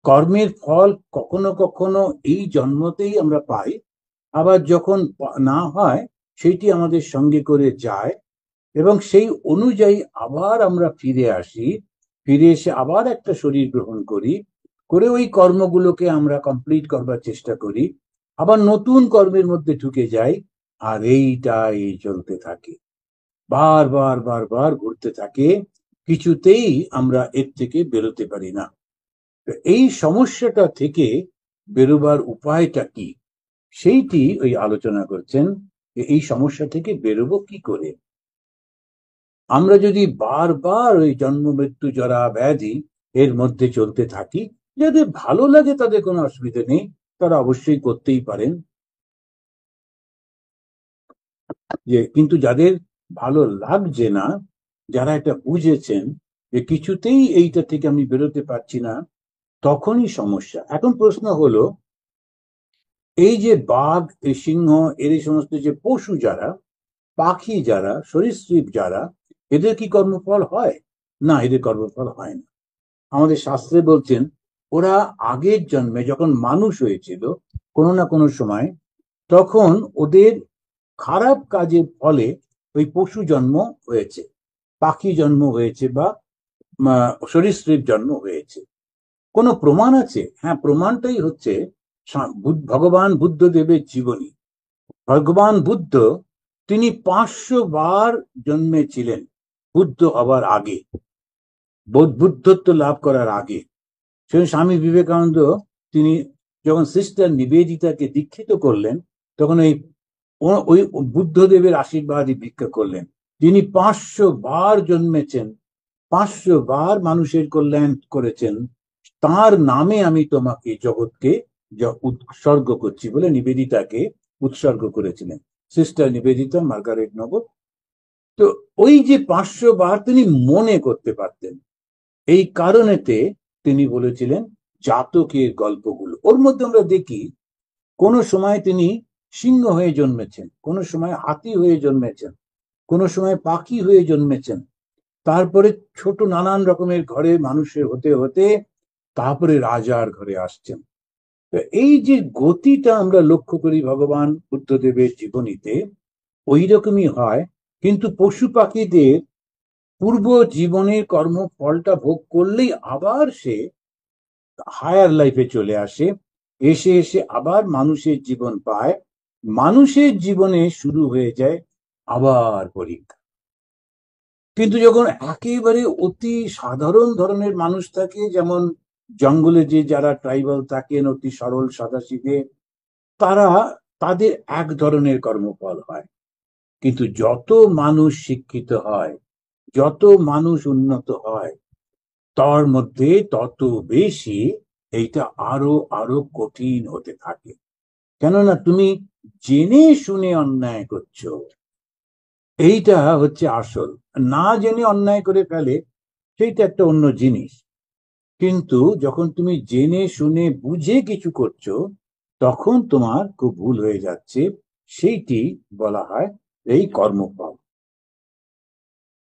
কর্মের ফল কখনো কখনো এই জন্মতেই আমরা পাই, আবার যখন না হয় সেইটি আমাদের সঙ্গে করে যায়, এবং সেই অনুযায়ী আবার আমরা ফিরে আসি, ফিরে এসে আবার একটা শরীর গ্রহণ করি, করে ওই কর্মগুলোকে আমরা কমপ্লিট করবার চেষ্টা করি, আবার নতুন কর্মের মধ্যে ঢুকে যাই। আর এইটাই চলতে থাকে, বারবার বারবার ঘুরতে থাকে, কিছুতেই আমরা এর থেকে বেরোতে পারি না। এই সমস্যাটা থেকে বেরোবার উপায়টা কি, সেইটি ওই আলোচনা করছেন যে এই সমস্যা থেকে বেরোবো কি করে। আমরা যদি বারবার ওই জন্ম মৃত্যু জরা ব্যাধি এর মধ্যে চলতে থাকি, যাদের ভালো লাগে তাদের কোনো অসুবিধা নেই, তারা অবশ্যই করতেই পারেন। কিন্তু যাদের ভালো লাগছে না, যারা এটা বুঝেছেন যে কিছুতেই এইটা থেকে আমি বেরোতে পারছি না, তখনই সমস্যা। এখন প্রশ্ন হলো, এই যে বাঘ, এই সিংহ, এর এই সমস্ত যে পশু যারা, পাখি যারা, সরীসৃপ যারা, এদের কি কর্মফল হয়? না, এদের কর্মফল হয় না। আমাদের শাস্ত্রে বলছেন ওরা আগের জন্মে যখন মানুষ হয়েছিল কোনো না কোনো সময়, তখন ওদের খারাপ কাজের ফলে ওই পশু জন্ম হয়েছে, পাখি জন্ম হয়েছে, বা সরীসৃপ জন্ম হয়েছে। কোনো প্রমাণ আছে? হ্যাঁ, প্রমাণটাই হচ্ছে ভগবান বুদ্ধদেবের জীবনী। ভগবান বুদ্ধ, তিনি 500 বার জন্মেছিলেন বুদ্ধ হবার আগে, বুদ্ধত্ব লাভ করার আগে। স্বামী বিবেকানন্দ, তিনি যখন সিস্টার নিবেদিতাকে দীক্ষিত করলেন, তখন ওই বুদ্ধদেবের আশীর্বাদই ভিক্ষা করলেন। তিনি 500 বার জন্মেছেন, 500 বার মানুষের কল্যাণ করেছেন। তার নামে আমি তোমাকে জগৎকে উৎসর্গ করছি বলে নিবেদিতাকে উৎসর্গ করেছিলেন, সিস্টার নিবেদিতা মার্গারেট নবর। তো ওই যে 500 বার তিনি মনে করতে পারতেন, এই কারণেতে তিনি বলেছিলেন জাতকের গল্পগুলো। ওর মধ্যে আমরা দেখি কোন সময় তিনি সিংহ হয়ে জন্মেছেন, কোন সময় হাতি হয়ে জন্মেছেন, কোন সময় পাখি হয়ে জন্মেছেন, তারপরে ছোট নানান রকমের ঘরে মানুষের হতে হতে তারপরে রাজার ঘরে আসছেন। এই যে গতিটা আমরা লক্ষ্য করি ভগবান বুদ্ধদেবের জীবনীতে, ওই রকমই হয়। কিন্তু পশু পাখিদের পূর্ব জীবনের কর্মফলটা ভোগ করলেই আবার সে হায়ার লাইফে চলে আসে, এসে এসে আবার মানুষের জীবন পায়, মানুষের জীবনে শুরু হয়ে যায় আবার পরীক্ষা। কিন্তু যখন একেবারে অতি সাধারণ ধরনের মানুষ থাকে, যেমন জঙ্গলে যে যারা ট্রাইবাল থাকেন, অতি সরল সাদাসিধে, তারা, তাদের এক ধরনের কর্মফল হয়। কিন্তু যত মানুষ শিক্ষিত হয়, যত মানুষ উন্নত হয়, তার মধ্যে তত বেশি এইটা আরো আরো কঠিন হতে থাকে। কেননা তুমি জেনে শুনে অন্যায় করছো, এইটা হচ্ছে আসল। না জেনে অন্যায় করে ফেলে, সেইটা একটা অন্য জিনিস। কিন্তু যখন তুমি জেনে শুনে বুঝে কিছু করছো, তখন তোমার খুব ভুল হয়ে যাচ্ছে, সেইটি বলা হয় এই কর্মফল।